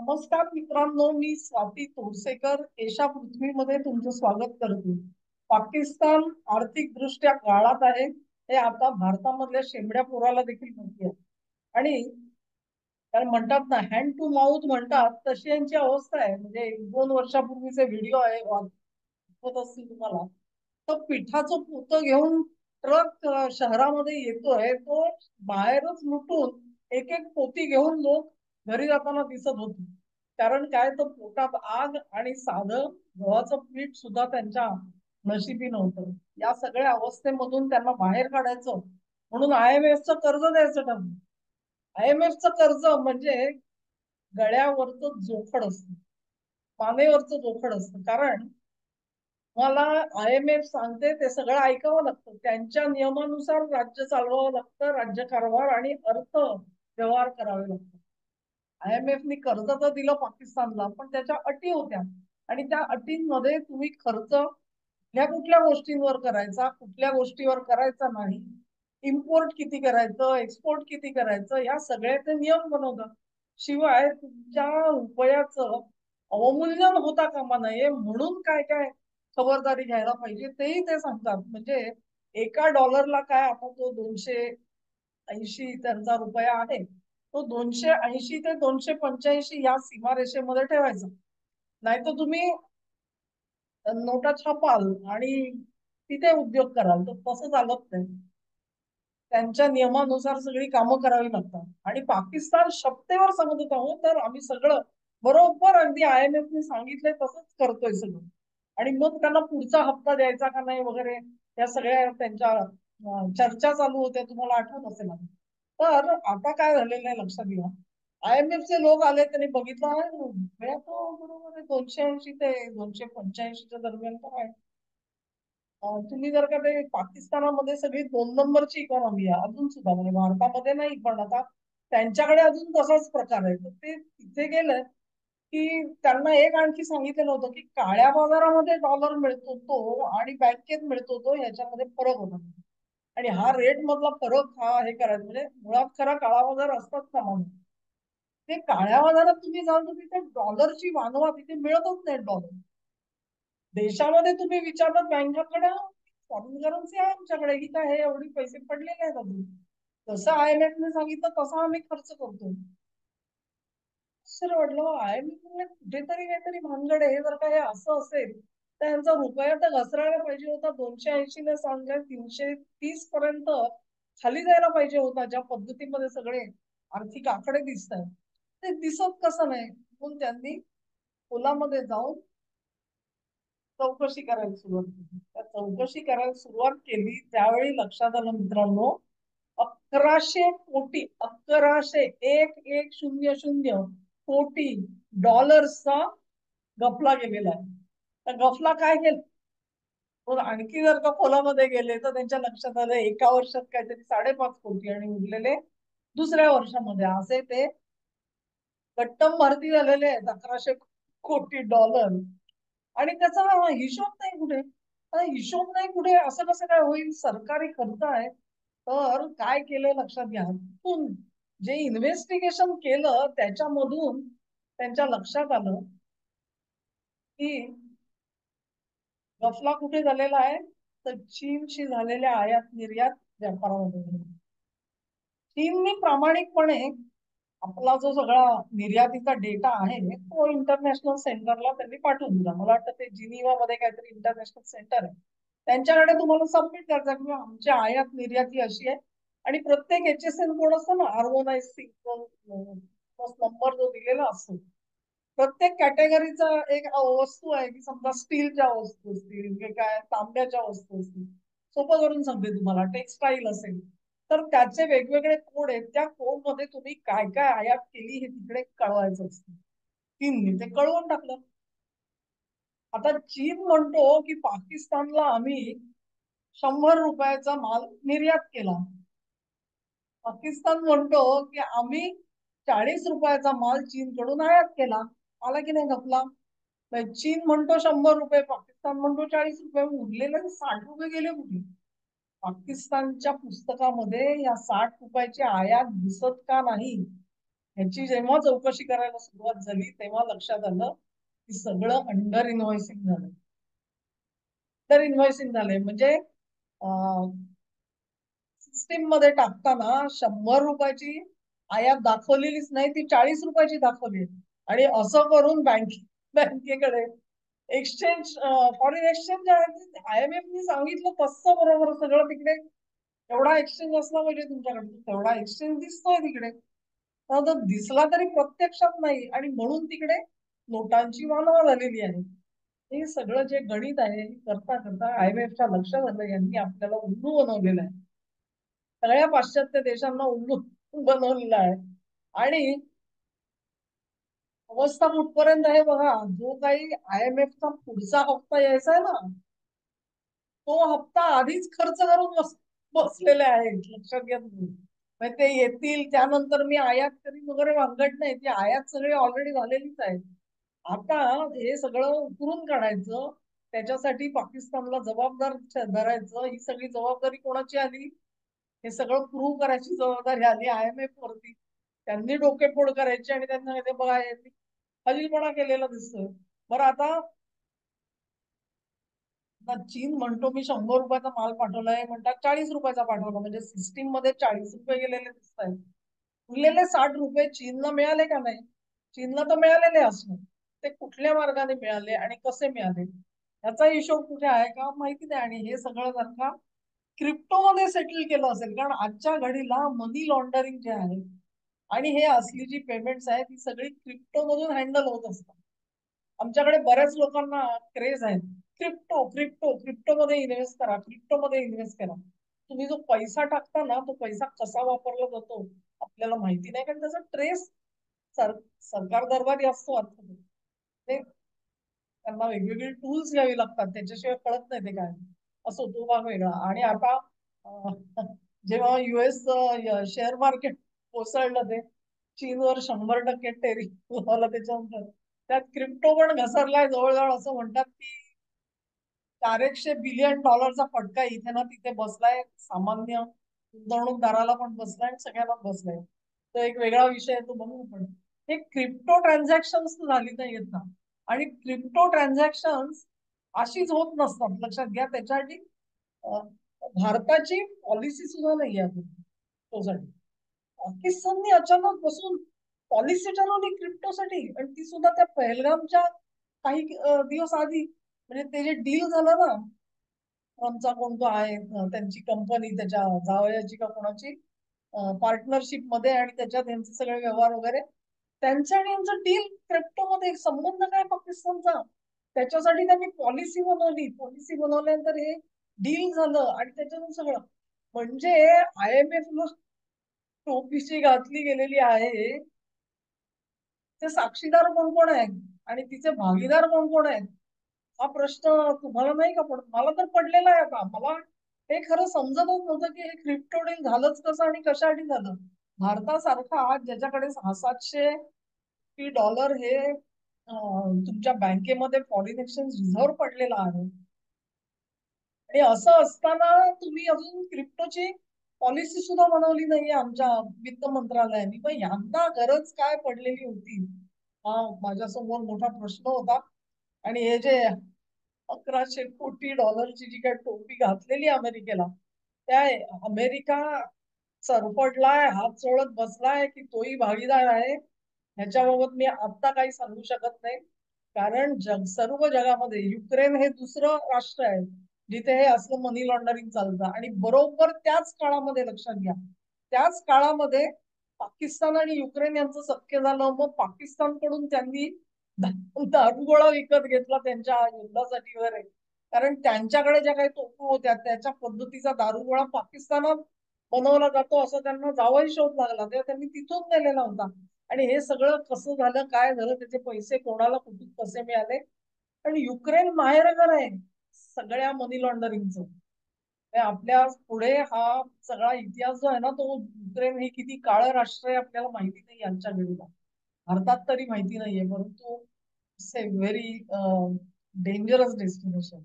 नमस्कार मित्रांनो, मी स्वाती तोरसेकर एशा पृथ्वीमध्ये तुमचं स्वागत करते. पाकिस्तान आर्थिक दृष्ट्या गाळात आहे हे आता भारतामधल्या शेंबड्या पोराला देखील माहिती आहे. आणि कारण म्हणतात ना, हँड टू माउथ म्हणतात तशी यांची अवस्था आहे. म्हणजे 1-2 वर्षापूर्वीचे व्हिडिओ आहे, आठवत असतील तुम्हाला. तर पिठाचं पोतं घेऊन ट्रक शहरामध्ये येतोय, तो बाहेरच लुटून एक एक पोती घेऊन लोक घरी जाताना दिसत होते. कारण काय, तर पोटात आग आणि साधं गव्हाचं पीठ सुद्धा त्यांच्या नशिबी नव्हतं. या सगळ्या अवस्थेमधून त्यांना बाहेर काढायचं म्हणून IMF कर्ज द्यायचं ठरलं. IMF कर्ज म्हणजे गळ्यावरचं जोखड असतं, मानेवरचं जोखड असतं. कारण मला IMF सांगते ते सगळं ऐकावं लागतं. त्यांच्या नियमानुसार राज्य चालवावं लागतं, राज्यकारभार आणि अर्थ व्यवहार करावे लागतात. IMF कर्ज तर दिलं पाकिस्तानला, पण त्याच्या अटी होत्या. आणि त्या अटींमध्ये तुम्ही खर्च कुठल्या कुठल्या गोष्टींवर करायचा, कुठल्या गोष्टीवर करायचा नाही, इम्पोर्ट किती करायचं, एक्सपोर्ट किती करायचं, या सगळ्याचे नियम बनवतात. शिवाय तुमच्या रुपयाचं अवमूल्यन होता कामा नये म्हणून काय काय खबरदारी घ्यायला पाहिजे तेही ते सांगतात. म्हणजे एका डॉलरला काय, आता तो 280 त्यांचा रुपया आहे, तो 280 ते 285 या सीमारेषेमध्ये ठेवायचा. नाहीतर तुम्ही नोटा छापाल आणि तिथे उद्योग कराल, तर तसं चालत नाही. त्यांच्या नियमानुसार सगळी कामं करावी लागतात. आणि पाकिस्तान शपथेवर सांगत आहोत तर आम्ही सगळं बरोबर अगदी IMF ने सांगितलंय तसंच करतोय सगळं. आणि मग त्यांना पुढचा हप्ता द्यायचा का नाही वगैरे या सगळ्या त्यांच्या चर्चा चालू होत्या, तुम्हाला आठवत असेल आता. तर आता काय झालेलं आहे लक्षात घ्या. IMF चे लोक आले, त्यांनी बघितलं आहे रुपया तो बरोबर आहे 280 ते 285 दरम्यान तर आहे. तुम्ही जर का ते पाकिस्तानामध्ये सगळी 2 नंबरची इकॉनॉमी आहे अजून सुद्धा, म्हणजे भारतामध्ये नाही, पण आता त्यांच्याकडे अजून तसाच प्रकार आहे. तर ते तिथे गेलं की त्यांना एक आणखी सांगितलेलं होतं की काळ्या बाजारामध्ये डॉलर मिळतो तो आणि बँकेत मिळतो तो याच्यामध्ये फरक होता. आणि हा रेट मधला फरक हा हे करायचं म्हणजे मुळात खरा काळा बाजार असतात कामा नये. ते काळ्या बाजारात तुम्ही जाल तर तिथे डॉलरची वानवा तिथे मिळतच नाही डॉलर. देशामध्ये तुम्ही विचारलं बँकाकडे, फॉरेन करन्सी आहे आमच्याकडे की काय, हे एवढे पैसे पडलेले आहेत अजून. जसं IMF ने सांगितलं तसा आम्ही खर्च करतो. सर वाटलं IMF कुठेतरी काहीतरी भानगड आहे. हे जर का हे असं असेल तर यांचा रुपया तर घसरायला पाहिजे होता. 280 ने सांगा 330 पर्यंत खाली जायला पाहिजे होता. ज्या पद्धतीमध्ये सगळे आर्थिक आकडे दिसत आहेत ते दिसत कसं नाही. म्हणून त्यांनी पुलामध्ये जाऊन चौकशी करायला सुरुवात केली. त्या चौकशी करायला सुरुवात केली त्यावेळी लक्षात आलं मित्रांनो, 1100 कोटी, 1100 कोटी डॉलर्सचा गफला गेलेला आहे. तर गफला काय केलं, मग आणखी जर का खोलामध्ये गेले तर त्यांच्या लक्षात आलं एका वर्षात काहीतरी 5.5 कोटी आणि उरलेले दुसऱ्या वर्षामध्ये, असे ते कट्टम भरती झालेले आहेत 1100 कोटी डॉलर. आणि त्याचा हिशोब नाही कुठे. आता हिशोब नाही कुठे असं कसं काय होईल, सरकारी खर्च आहे. तर काय केलं लक्षात घ्या, तिथून जे इन्व्हेस्टिगेशन केलं त्याच्यामधून त्यांच्या लक्षात आलं की गफला कुठे झालेला आहे, तर चीनशी झालेल्या आयात निर्यात व्यापारामध्ये चीनने प्रामाणिकपणे आपला जो सगळा निर्यातीचा डेटा आहे तो इंटरनॅशनल सेंटरला त्यांनी पाठवून दिला. मला वाटतं ते जिनिव्हा मध्ये काहीतरी इंटरनॅशनल सेंटर आहे, त्यांच्याकडे तुम्हाला सबमिट करायचा की आमची आयात निर्याती अशी आहे. आणि प्रत्येक HSN कोड असतो ना, हार्मोनाइज नंबर जो दिलेला असतो, प्रत्येक कॅटेगरीचा एक वस्तू आहे की समजा स्टीलच्या वस्तू असतील की काय तांब्याच्या वस्तू असतील, सोपं करून सांगते तुम्हाला, टेक्सटाईल असेल तर त्याचे वेगवेगळे कोड आहेत. त्या कोड मध्ये तुम्ही काय काय आयात केली हे तिकडे कळवायचं असतं. चीनने ते कळवून टाकलं. आता चीन म्हणतो की पाकिस्तानला आम्ही 100 रुपयाचा माल निर्यात केला. पाकिस्तान म्हणतो की आम्ही 40 रुपयाचा माल चीनकडून आयात केला. आला की नाही घपला. चीन म्हणतो 100 रुपये, पाकिस्तान म्हणतो 40 रुपये, उरलेले 60 रुपये गेले कुठे. पाकिस्तानच्या पुस्तकामध्ये या 60 रुपयाची आयात दिसत का नाही ह्याची जेव्हा चौकशी करायला सुरुवात झाली तेव्हा लक्षात आलं की सगळं अंडर इन्व्हॉइसिंग झालंय म्हणजे सिस्टीम मध्ये टाकताना 100 रुपयाची आयात दाखवलेलीच नाही, ती 40 रुपयाची दाखवली. आणि असं करून बँकेकडे एक्सचेंज फॉरेन एक्सचेंज आहे, IMF सांगितलं तसं बरोबर सगळं तिकडे एवढा एक्सचेंज असला म्हणजे तुमच्याकडे तेवढा एक्सचेंज दिसतोय तिकडे. तर तो दिसला तरी प्रत्यक्षात नाही आणि म्हणून तिकडे नोटांची वानवा झालेली आहे. हे सगळं जे गणित आहे हे करता करता IMFच्या लक्षात आलं यांनी आपल्याला उल्लू बनवलेलं आहे. सगळ्या पाश्चात्य देशांना उल्लू बनवलेला आहे. आणि अवस्था कुठपर्यंत आहे बघा, जो काही IMFचा पुढचा हप्ता यायचा आहे ना, तो हप्ता आधीच खर्च करून बसलेले आहेत, लक्षात घ्या तुम्ही. म्हणजे ते येतील त्यानंतर मी आयात करीन वगैरे भानगड नाही, ती आयात सगळी ऑलरेडी झालेलीच आहे. आता हे सगळं उकरून काढायचं, त्याच्यासाठी पाकिस्तानला जबाबदार धरायचं, ही सगळी जबाबदारी कोणाची आली? हे सगळं प्रूव्ह करायची जबाबदारी आली IMF वरती. त्यांनी डोकेफोड करायची आणि त्यांना ते बघा यांनी हजीरपणा केलेला दिसतोय. बरं आता चीन म्हणतो मी 100 रुपयाचा माल पाठवलाय, म्हणतात 40 रुपयाचा पाठवला, म्हणजे सिस्टीम मध्ये 40 रुपये गेलेले दिसत आहेत. उरलेले 60 रुपये चीनला मिळाले का नाही? चीनला तर मिळालेले असणार. ते कुठल्या मार्गाने मिळाले आणि कसे मिळाले याचा हिशोब कुठे आहे का माहिती नाही. आणि हे सगळं जर का क्रिप्टोमध्ये सेटल केलं असेल, कारण आजच्या घडीला मनी लॉन्डरिंग जे आहे आणि हे असली जी पेमेंट्स आहेत ती सगळी क्रिप्टो मधून हँडल होत असतात. आमच्याकडे बऱ्याच लोकांना क्रेज आहे, क्रिप्टो क्रिप्टो क्रिप्टो मध्ये इन्व्हेस्ट करा, क्रिप्टो मध्ये इन्व्हेस्ट करा. तुम्ही जो पैसा टाकता ना तो पैसा कसा वापरला जातो आपल्याला माहिती नाही, कारण त्याचा ट्रेस सरकार दरबारी असतो अर्थात. ते त्यांना वेगवेगळे टूल्स घ्यावे लागतात, त्याच्याशिवाय कळत नाही ते काय असो, तो भाग वेगळा. आणि आता अं, जेव्हा US शेअर मार्केट कोसळलं, ते चीनवर 100% टेरिफ लावला त्याच्यानंतर त्यात क्रिप्टो पण घसरलाय जवळजवळ. असं म्हणतात की 400 बिलियन डॉलरचा फटका इथे ना तिथे बसलाय, सामान्य गुंतवणूकदाराला पण बसलाय आणि सगळ्यांना बसलाय. तो एक वेगळा विषय आहे, तो बघू आपण. हे क्रिप्टो ट्रान्झॅक्शन झाली नाहीयेत ना, आणि क्रिप्टो ट्रान्झॅक्शन अशीच होत नसतात, लक्षात घ्या. त्याच्यासाठी अं, भारताची पॉलिसी सुद्धा नाही आहे क्रिप्टोसाठी. पाकिस्तानने अचानक बसून पॉलिसी ठरवली क्रिप्टोसाठी, आणि ती सुद्धा त्या पहलगामच्या काही दिवस आधी. म्हणजे ते जे डील झालं ना, ट्रम्पचा कोण तो आहे त्यांची कंपनी त्याच्या जावयाची का कोणाची पार्टनरशिप मध्ये, आणि त्याच्यात यांचे सगळे व्यवहार वगैरे, त्यांचं आणि यांचं डील क्रिप्टोमध्ये संबंध काय पाकिस्तानचा? त्याच्यासाठी त्यांनी पॉलिसी बनवली, पॉलिसी बनवल्यानंतर हे डील झालं आणि त्याच्यातून सगळं. म्हणजे IMF ला टोपीशी घातली गेलेली आहे. ते साक्षीदार कोण कोण आहेत आणि तिचे भागीदार कोण कोण आहेत, हा प्रश्न तुम्हाला नाही का पडत? मला तर पडलेला आहे. आता मला हे खरं समजतच नव्हतं की हे क्रिप्टो डील झालंच कसं आणि कशासाठी झालं. भारतासारखा ज्याच्याकडे 600-700 कोटी डॉलर हे तुमच्या बँकेमध्ये फॉरेन एक्सचेंज रिझर्व्ह पडलेला आहे, आणि असं असताना तुम्ही अजून क्रिप्टोची पॉलिसी सुद्धा बनवली नाहीये आमच्या वित्त मंत्रालयाने. मग यांना गरज काय पडलेली होती, हा माझ्यासमोर मोठा प्रश्न होता. आणि हे जे 1100 कोटी डॉलरची जी काही टोपी घातलेली अमेरिकेला, त्या अमेरिका सरपडलाय, हात सोडत बसलाय की तोही भागीदार आहे, ह्याच्याबाबत मी आता काही सांगू शकत नाही. कारण सर्व जगामध्ये युक्रेन हे दुसरं राष्ट्र आहे जिथे हे असलं मनी लॉन्डरिंग चालतं. आणि बरोबर त्याच काळामध्ये, लक्षात घ्या, त्याच काळामध्ये पाकिस्तान आणि युक्रेन यांचं सख्य झालं. मग पाकिस्तानकडून त्यांनी दारुगोळा विकत घेतला त्यांच्या युद्धासाठी वगैरे, कारण त्यांच्याकडे ज्या काही तोफा होत्या त्याच्या पद्धतीचा दारुगोळा पाकिस्तानात बनवला जातो असं त्यांना जावही शोध लागला, तेव्हा त्यांनी तिथून नेलेला होता. आणि हे सगळं कसं झालं, काय झालं, त्याचे पैसे कोणाला कुठून कसे मिळाले. आणि युक्रेन माहेरघर आहे सगळ्या मनी लॉन्डरिंगचं. आपल्या पुढे हा सगळा इतिहास जो आहे ना, तो युक्रेन हे किती काळं राष्ट्र आहे आपल्याला माहिती नाही यांच्या घडीला. भारतात तरी माहिती नाहीये, परंतु व्हेरी डेंजरस डेस्टिनेशन.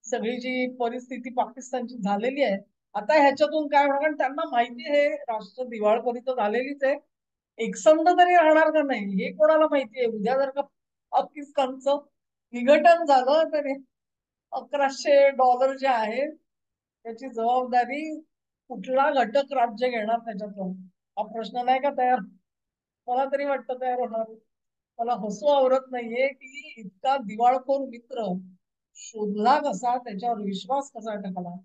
सगळी जी परिस्थिती पाकिस्तानची झालेली आहे, आता ह्याच्यातून काय होणार, कारण त्यांना माहिती आहे राष्ट्र दिवाळखोरी तर झालेलीच आहे. एकसंध तरी राहणार का नाही हे कोणाला माहितीये. उद्या जर का पाकिस्तानचं विघटन झालं तर $1100 जे आहे त्याची जबाबदारी कुठला घटक राज्य घेणार त्याच्यातून, हा प्रश्न नाही का तयार. मला तरी वाटतं तयार होणार. मला हसू आवरत नाहीये की इतका दिवाळखोर मित्र शोधला कसा, त्याच्यावर विश्वास कसा टाकला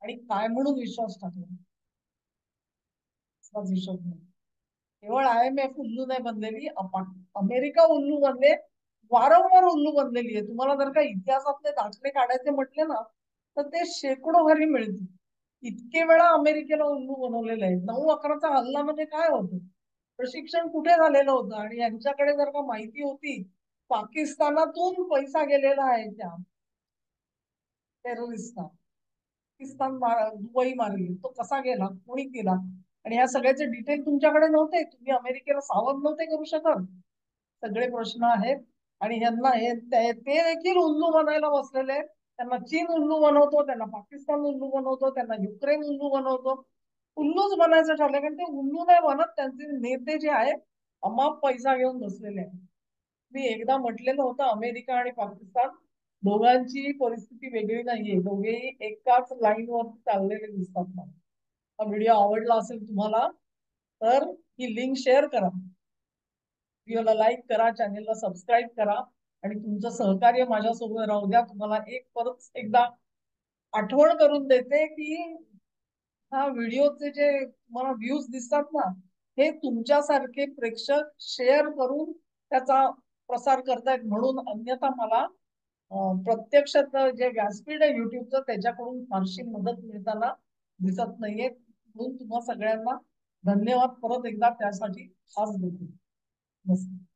आणि काय म्हणून विश्वास टाकला, असाच हिशोब नाही. केवळ IMF उल्लू नाही बनलेली, अमेरिका उल्लू बनले, वारंवार उल्लू बनलेली आहे. तुम्हाला जर का इतिहासातले दाखले काढायचे म्हटले ना तर ते शेकडो घरी मिळतील. इतके वेळा अमेरिकेला उल्लू बनवलेलं आहे. 9/11चा हल्ला म्हणजे काय होतं, प्रशिक्षण कुठे झालेलं होतं, आणि यांच्याकडे जर का माहिती होती पाकिस्तानातून पैसा गेलेला आहे त्या टेररिस्टना, पाकिस्तान दुबई मारली, तो कसा गेला, कोणी केला, आणि या सगळ्याचे डिटेल तुमच्याकडे नव्हते. तुम्ही अमेरिकेला सावध नव्हते करू शकत. सगळे प्रश्न आहेत. आणि यांना ते देखील उल्लू बनायला बसलेले आहेत. त्यांना चीन उल्लू बनवतो, त्यांना पाकिस्तान उल्लू बनवतो, त्यांना युक्रेन उल्लू बनवतो. उल्लूच बनायचं ठरलं, कारण ते उल्लू नाही बनत. त्यांचे नेते जे आहेत अमाप पैसा घेऊन बसलेले आहेत. मी एकदा म्हटलेलं होतं, अमेरिका आणि पाकिस्तान दोघांची परिस्थिती वेगळी नाहीये, दोघेही एकाच लाईनवर चाललेले दिसतात मला. हा व्हिडिओ आवडला असेल तुम्हाला तर ही लिंक शेअर करा, व्हिडिओला लाईक करा, चॅनेलला सबस्क्राईब करा, आणि तुमचं सहकार्य माझ्यासोबत राहू द्या. तुम्हाला परत एकदा आठवण करून देते की हा व्हिडिओचे जे तुम्हाला व्ह्यूज दिसतात ना, हे तुमच्यासारखे प्रेक्षक शेअर करून त्याचा प्रसार करतायत म्हणून, अन्यथा मला प्रत्यक्षात जे व्यासपीठ आहे युट्यूबचं त्याच्याकडून फारशी मदत मिळताना दिसत नाहीये. म्हणून तुम्हा सगळ्यांना धन्यवाद परत एकदा त्यासाठी खास देते. नमस्कार.